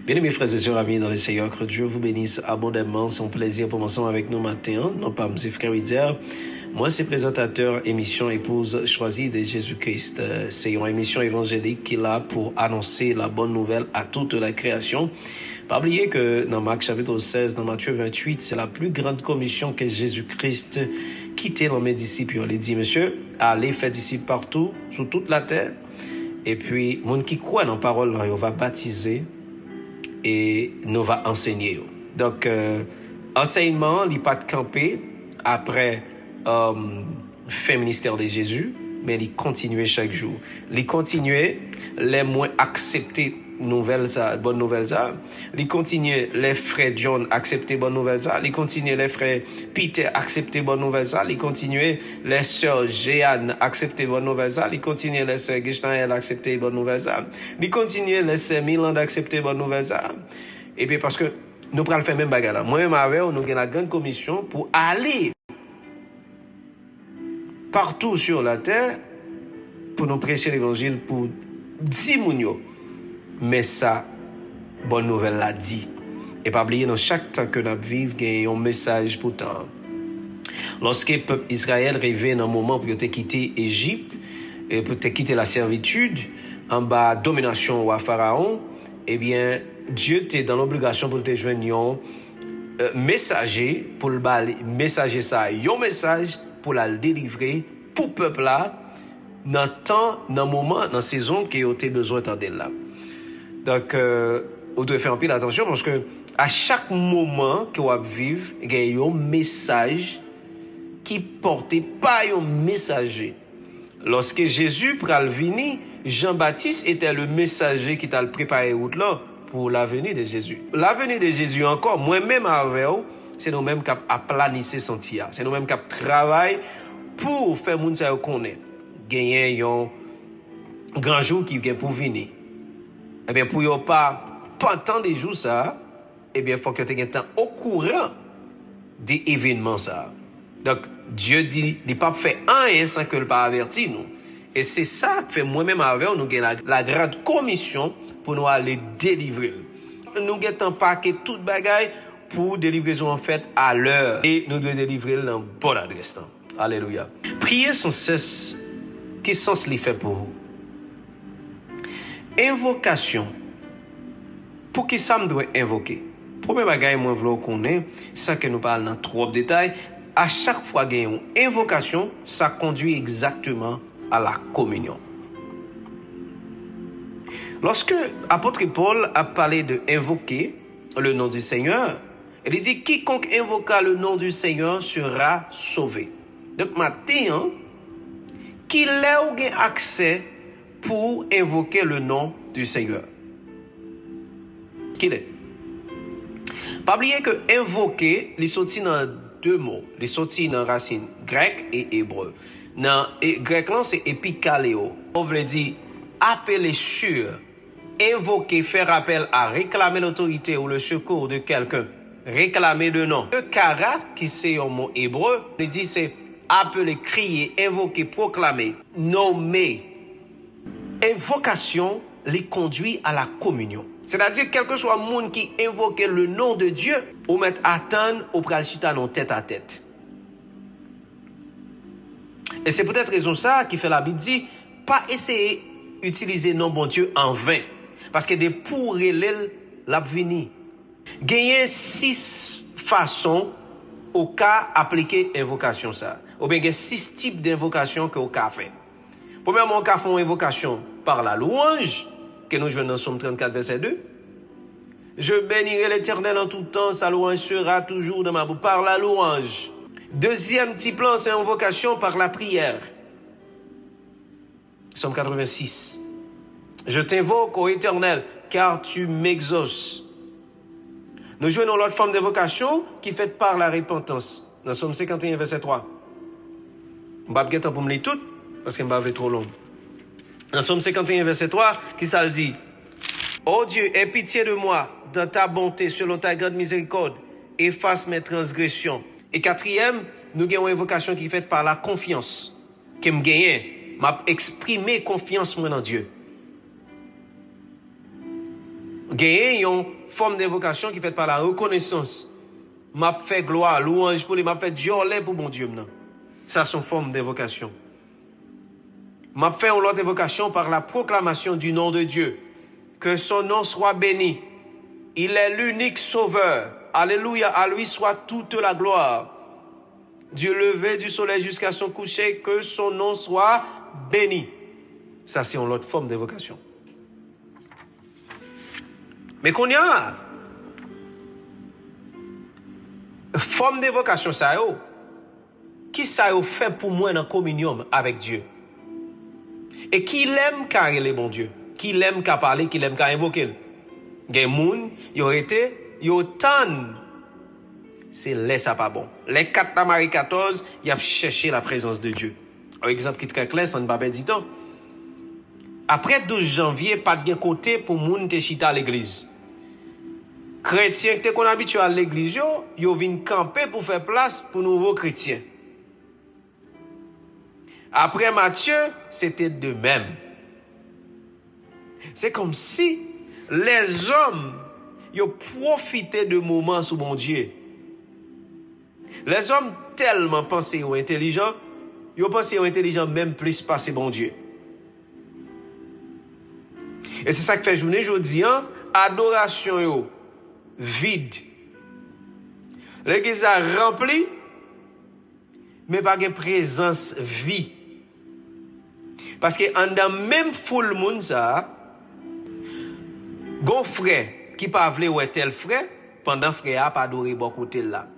Bien mes frères et sœurs amis dans le Seigneur, que Dieu vous bénisse abondamment. C'est un plaisir pour m'ensemble avec nous matin. Non pas M. Frère Widia. Moi, c'est présentateur émission Épouse choisie de Jésus-Christ. C'est une émission évangélique qui est là pour annoncer la bonne nouvelle à toute la création. Pas oublier que dans Marc chapitre 16, dans Matthieu 28, c'est la plus grande commission que Jésus-Christ quittait dans mes disciples. Il dit, monsieur, allez faire disciples partout, sur toute la terre. Et puis, monde qui croit dans la parole, on va baptiser et nous va enseigner. Donc, enseignement, il n'est pas de camper après fin ministère de Jésus, mais il continue chaque jour. Il continue les moins accepter nouvelles ça, bonne nouvelle ça. Il continue les frères John accepter bonne nouvelle ça. Il continue les frères Peter accepter bonne nouvelle ça. Il continue les sœurs Jeanne accepter bonne nouvelle ça. Il continue les sœurs Gishnaël accepter bonne nouvelle ça. Il continue les sœurs Milan accepter bonne nouvelle ça. Et puis parce que nous prenons le faire même bagarre là. Moi-même avec nous avons la grande commission pour aller partout sur la terre pour nous prêcher l'évangile pour 10 mounio. Mais ça, bonne nouvelle l'a dit. Et pas oublier, dans chaque temps que nous vivons, il y a un message pourtant. Lorsque le peuple Israël rêvait dans un moment pour quitter l'Égypte, et pour quitter la servitude, en bas domination à Pharaon, eh bien, Dieu était dans l'obligation pour te joindre un messager, pour le messager ça, un message pour la délivrer pour le peuple là, dans le temps, dans le moment, dans la saison qui a besoin d'entendre là. Donc, on doit faire un peu d'attention parce que à chaque moment que vous vivez, il y a un message qui portait pas un messager. Lorsque Jésus pral venir, Jean-Baptiste était le messager qui t'a préparé route là pour la venue de Jésus. La venue de Jésus encore, moi-même avec vous, c'est nous-mêmes qui a planifié sentier. C'est nous-mêmes qui travaillons pour faire moun sa connaître. Gagner un grand jour qui vient pour venir. Eh bien, pour ne pas tant de jours ça, eh bien, il faut que tu aies un temps au courant des événements ça. Donc, Dieu dit, il ne peut pas faire rien sans que le pas averti nous. Et c'est ça que fait moi-même avec nous avons la grande commission pour nous aller délivrer. Nous avons paquet toute bagaille pour délivrer en fait à l'heure. Et nous devons délivrer dans bonne adresse. Alléluia. Priez sans cesse. Quel sens il fait pour vous? Invocation. Pour qui ça me doit invoquer? Premier bagage, moi, je veux qu'on ait, sans que nous parlions dans trop de détails, à chaque fois qu'il y a une invocation, ça conduit exactement à la communion. Lorsque l'apôtre Paul a parlé de invoquer le nom du Seigneur, il dit quiconque invoquera le nom du Seigneur sera sauvé. Donc, maintenant, qu'il ait accès pour invoquer le nom du Seigneur. Qu'il est. Pas oublier que invoquer, il sorti dans deux mots. Il sorti dans racine grec et hébreu. Dans grec là c'est epikaleo. On veut dire appeler sur, invoquer, faire appel à réclamer l'autorité ou le secours de quelqu'un. Réclamer le nom. Le kara qui c'est un mot hébreu, il dit c'est appeler, crier, invoquer, proclamer, nommer. Invocation les conduit à la communion. C'est-à-dire, quel que soit le monde qui invoque le nom de Dieu, ou mettre attendre au pral chita non tête à tête. Et c'est peut-être raison ça qui fait la Bible dit, pas essayer d'utiliser nom bon Dieu en vain. Parce que des pourrés l'a vini. Gagner 6 façons au cas appliquer invocation ça. Ou bien il y a 6 types d'invocation que au cas fait. Premièrement, on fait une invocation par la louange, que nous jouons dans Somme 34, verset 2. Je bénirai l'Éternel en tout temps, sa louange sera toujours dans ma bouche, par la louange. Deuxième type là, c'est invocation par la prière. Somme 86. Je t'invoque, ô Éternel, car tu m'exauces. Nous jouons dans l'autre forme d'invocation qui est faite par la repentance. Dans Somme 51, verset 3. Je ne vais pas faire pour me lire tout, parce que je ne vais pas trop long. Dans Somme 51, verset 3, qui ça le dit? Ô Dieu, aie pitié de moi, dans ta bonté, selon ta grande miséricorde, efface mes transgressions. Et quatrième, nous avons une invocation qui est faite par la confiance. Qui me gagne, m'a exprimé confiance moi dans Dieu. Gagner une forme d'invocation qui est faite par la reconnaissance. M'a fait gloire, louange pour lui, m'a fait jolet pour mon Dieu. Ça, c'est une forme d'invocation. M'a fait une autre invocation par la proclamation du nom de Dieu. Que son nom soit béni. Il est l'unique sauveur. Alléluia, à lui soit toute la gloire. Du lever du soleil jusqu'à son coucher, que son nom soit béni. Ça, c'est une autre forme d'invocation. Mais qu'on y a forme d'invocation, ça y est. Qui ça y fait pour moi dans la communion avec Dieu? Et qui l'aime car il est bon Dieu? Qui l'aime qu'à parler, qui l'aime qu'à invoquer? Il y a des gens, ils ont été, ils ont tant. C'est là ça pas bon. Les 4 de Marie 14, ils ont cherché la présence de Dieu. Un exemple qui est très clair, ça ne va pas dire temps. Après 12 janvier, pas de côté pour moun te chita à l'église. Chrétiens qui sont habitués à l'église, ils viennent camper pour faire place pour nouveaux chrétiens. Après Matthieu, c'était de même. C'est comme si les hommes ils profitaient de moments sous mon Dieu. Les hommes tellement pensés ou intelligents, ils pensaient aux intelligents même plus passer bon Dieu. Et c'est ça qui fait journée aujourd'hui, adoration yo, vide. L'église a rempli, mais pas de présence vie. Parce que en dans même foule monde ça, gon frère qui pas vle ou tel frère pendant frère a pas adoré bon côté là.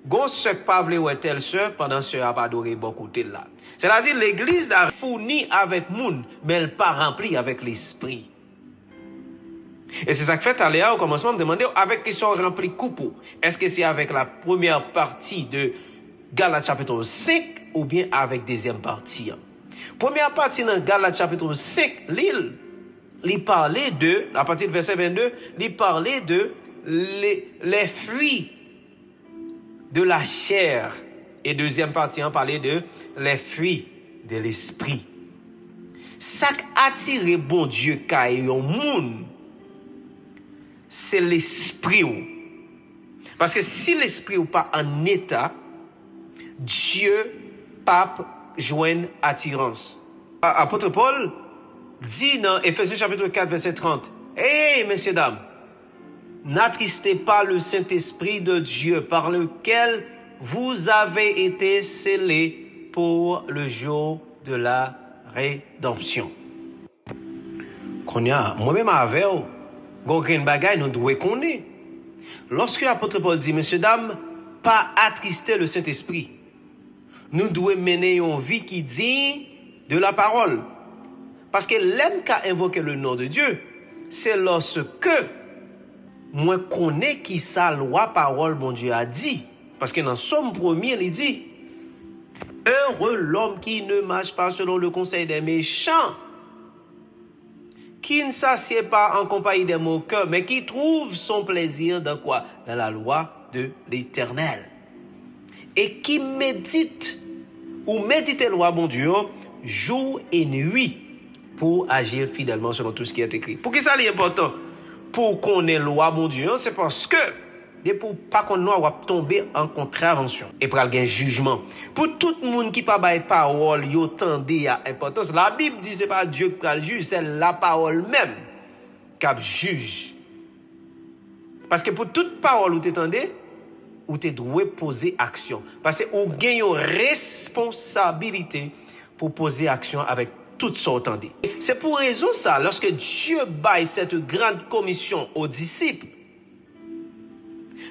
Gon sœur pas vle ou tel sœur pendant sœur a pas adoré bon côté là. C'est-à-dire l'église a fourni avec monde, mais elle pas remplie avec l'esprit. Et c'est ça que fait aller au commencement me demander avec qui sont remplis coupeau. Est-ce que c'est avec la première partie de Galates chapitre 5 ou bien avec deuxième partie? Première partie dans Galates chapitre 5, il parlait de, à partir du verset 22, il parlait de les fruits de la chair. Et deuxième partie, on parlait de les fruits de l'esprit. Ça qui attire bon Dieu quand il y a un monde, c'est l'esprit. Parce que si l'esprit n'est pas en état, Dieu pape joigne attirance. Apôtre Paul dit dans Ephésiens chapitre 4 verset 30, hey messieurs dames, n'attristez pas le Saint-Esprit de Dieu par lequel vous avez été scellés pour le jour de la rédemption. Moi-même avec gon bagay nous devons connaître. Lorsque l'apôtre Paul dit, messieurs, dames, pas attrister le Saint-Esprit, nous devons mener une vie qui dit de la parole. Parce que l'aime qu'à invoquer le nom de Dieu, c'est lorsque moi connais qui sa loi parole bon Dieu a dit. Parce que dans Somme 1er, il dit, heureux l'homme qui ne marche pas selon le conseil des méchants, qui ne s'assied pas en compagnie des moqueurs, mais qui trouve son plaisir dans quoi? Dans la loi de l'Éternel. Et qui médite, ou médite la loi, mon Dieu, jour et nuit, pour agir fidèlement selon tout ce qui est écrit. Pour qui ça est important? Pour qu'on ait la loi, mon Dieu, c'est parce que, pour pas qu'on va tomber en contravention et pour un jugement. Pour tout le monde qui pas bail parole, yo tendé à importance. La Bible dit c'est pas Dieu qui juge, c'est la parole même qui juge. Parce que pour toute parole où tu t'entendez, où tu dois poser action. Parce que ou gagne une responsabilité pour poser action avec tout ce que tu C'est pour raison ça, lorsque Dieu baille cette grande commission aux disciples,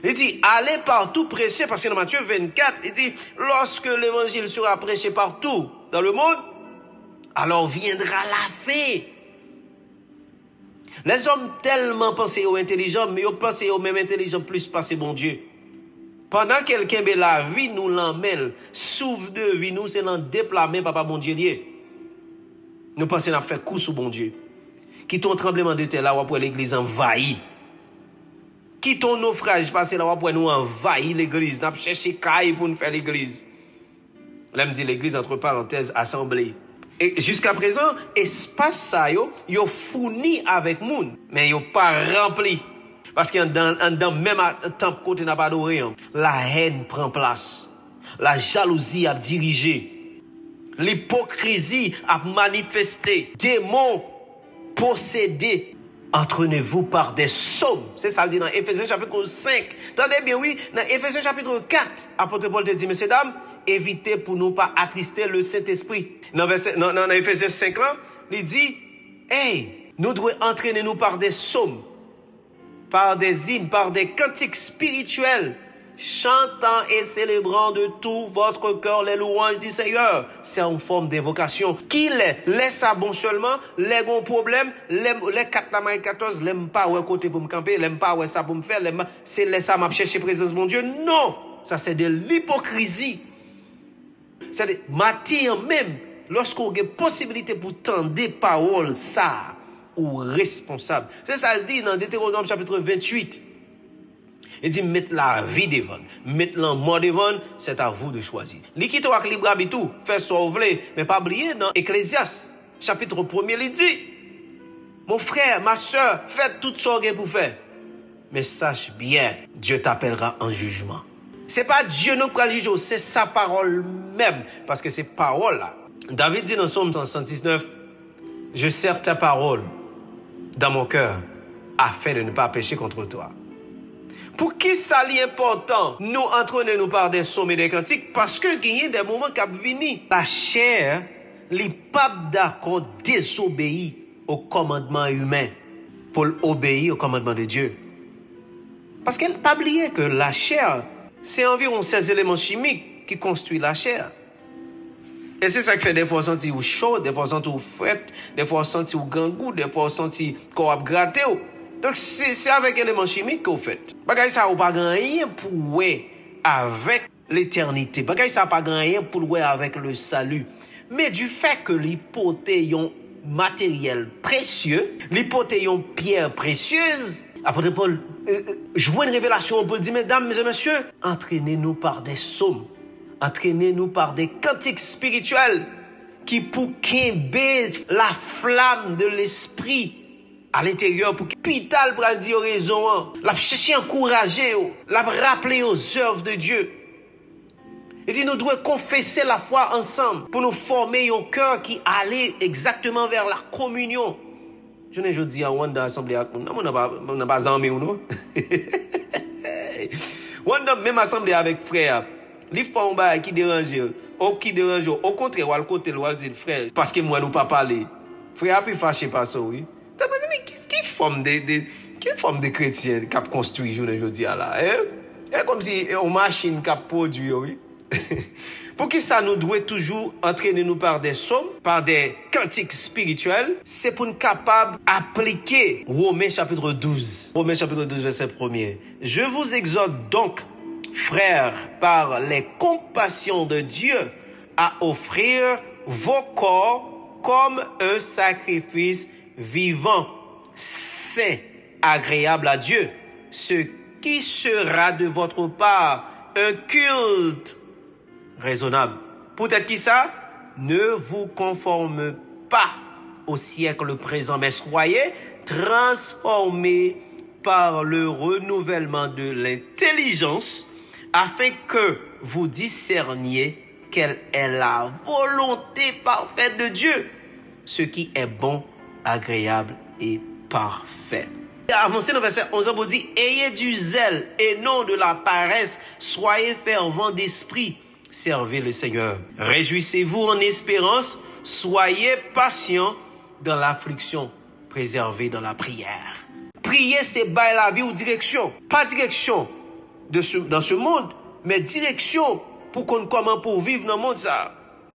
il dit, allez partout prêcher, parce que dans Matthieu 24, il dit, lorsque l'évangile sera prêché partout dans le monde, alors viendra la fin. Les hommes tellement pensés aux intelligents, mais ils pensent aux mêmes intelligents plus passer bon Dieu. Pendant quelqu'un met la vie, nous l'emmène, souffle de vie, nous c'est l'en déplamer, papa bon Dieu lié. Nous pensons à faire coup sous bon Dieu. Qui ton tremblement de terre là, pour l'église envahie. Qui ton naufrage passé là pour nous envahir l'église, n'a cherché caille pour nous faire l'église. Là me dit l'église entre parenthèses assemblée. Et jusqu'à présent, espace ça yo fourni avec moun, mais yo pas rempli. Parce que dans même temps côté n'a pas adoré, la haine prend place. La jalousie a dirigé. L'hypocrisie a manifesté. Démons possédés. Entraînez-vous par des sommes. C'est ça le dit dans Éphésiens chapitre 5. Attendez bien, oui, dans Éphésiens chapitre 4, apôtre Paul te dit, messieurs, dames, évitez pour nous pas attrister le Saint-Esprit. Dans Éphésiens 5 là, il dit, hey, nous devons entraîner nous par des sommes, par des hymnes, par des cantiques spirituels, chantant et célébrant de tout votre cœur les louanges du Seigneur. C'est en forme d'invocation. Qui laisse ça bon seulement, les bons problèmes, les 4 la 14, l'aime pas ouais côté pour me camper, l'aime pas ouais ça pour me faire, c'est laisse ça m'a chercher présence mon Dieu. Non, ça c'est de l'hypocrisie. C'est matin même lorsqu'on a possibilité pour tendre des paroles ça ou responsable. C'est ça le dit dans Deutéronome chapitre 28. Il dit, mettre la vie devant, mettre la mort devant, c'est à vous de choisir. L'équité avec libre habitou, faire ce que vous voulez, mais pas oublier dans Ecclésiaste, chapitre 1er, il dit, mon frère, ma soeur, faites tout ce que vous faire. Mais sache bien, Dieu t'appellera en jugement. C'est pas Dieu nous qui va juger, c'est sa parole même. Parce que ces paroles-là, David dit dans Psaume 119, je serre ta parole dans mon cœur afin de ne pas pécher contre toi. Pour qui ça est important, nous entraîner nous par des sommes et des cantiques, parce que il y a des moments qui viennent. La chair, n'est pas d'accord désobéir au commandement humain pour obéir au commandement de Dieu. Parce qu'elle n'a pas oublié que la chair, c'est environ 16 éléments chimiques qui construisent la chair. Et c'est ça qui fait des fois sentir chaud, des fois sentir fret, des fois sentir gangou, des fois sentir qu'on a gratté. Donc, c'est avec éléments chimiques que vous faites. Bagay ça n'a pas rien pour ouais avec l'éternité. Bagay ça n'a pas rien pour ouais avec le salut. Mais du fait que l'hypothèse matériel précieux, l'hypothèse pierre précieuse, apôtre Paul joue une révélation pour dire, mesdames, mesdames, messieurs, entraînez-nous par des psaumes, entraînez-nous par des cantiques spirituels qui pour qu'imber la flamme de l'esprit à l'intérieur pour que Pital pral dire raison, la chercher encourager, la rappeler aux œuvres de Dieu. Il dit nous devons confesser la foi ensemble pour nous former un cœur qui allait exactement vers la communion. Je ne dis à Wanda assemblée avec nous, on n'a pas armé ou non. Wanda même assemblée avec frère, livre pas un bail qui dérange, au contraire, ou à côté, ou à dire frère, parce que moi nous pas parler. Frère a pu fâcher par ça, oui. Mais qui forme des chrétiens qui a construit aujourd'hui là, hein? Comme si une machine qui a produit, oui. Pour que ça nous doit toujours entraîner nous par des sommes, par des cantiques spirituels, c'est pour nous capables d'appliquer Romains chapitre 12. Romains chapitre 12 verset 1er. Je vous exhorte donc, frères, par les compassions de Dieu, à offrir vos corps comme un sacrifice vivant, saint, agréable à Dieu, ce qui sera de votre part un culte raisonnable. Peut-être qui ça? Ne vous conformez pas au siècle présent, mais soyez transformés par le renouvellement de l'intelligence, afin que vous discerniez quelle est la volonté parfaite de Dieu, ce qui est bon, agréable et parfait. Avancez dans verset 11, on dit, ayez du zèle et non de la paresse, soyez fervents d'esprit, servez le Seigneur. Réjouissez-vous en espérance, soyez patients dans l'affliction, préservez dans la prière. Prier, c'est bailler la vie ou direction. Pas direction dans ce monde, mais direction pour qu'on comment pour vivre dans le monde ça.